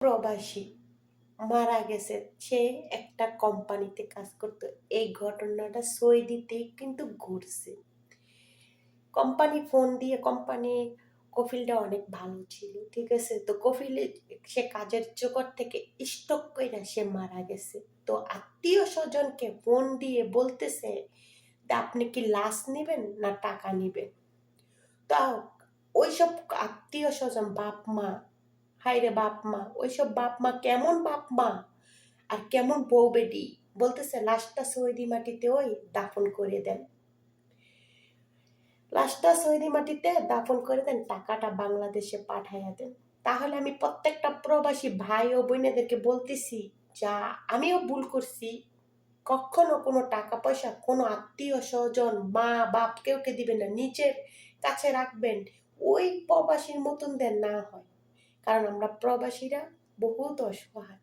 প্রবাসী মারা গেছে। সে একটা কোম্পানিতে কাজ করতো। এই ঘটনাটা সৌদিতে কিন্তু ঘটছে। কোম্পানি ফোন দিয়ে কফিলটা অনেক ভালো ছিল, ঠিক আছে? তো কফিলে সে কাজের জগৎ থেকে স্টক কইরা সে মারা গেছে। তো আত্মীয় স্বজনকে ফোন দিয়ে বলতেছে যে আপনি কি লাশ নিবেন না টাকা নিবেন। তা ওইসব আত্মীয় স্বজন বাপ মা, হায়রে বাপ মা, ওইসব বাপ মা কেমন বাপ মা আর কেমন বউ বেটি, বলতেছে লাশটা সৌদি মাটিতে ওই দাফন করে দেন, লাশটা সৌদি মাটিতে দাফন করে দেন, টাকাটা বাংলাদেশে পাঠাইয়া দেন। তাহলে আমি প্রত্যেকটা প্রবাসী ভাই ও বোনেদেরকে বলতেছি, যা আমিও ভুল করছি, কখনো কোনো টাকা পয়সা কোনো আত্মীয় স্বজন মা বাপ কেউকে দিবেন না, নিজের কাছে রাখবেন। ওই প্রবাসীর মতন দেন না হয়, কারণ আমরা প্রবাসীরা বহুত অসহায়।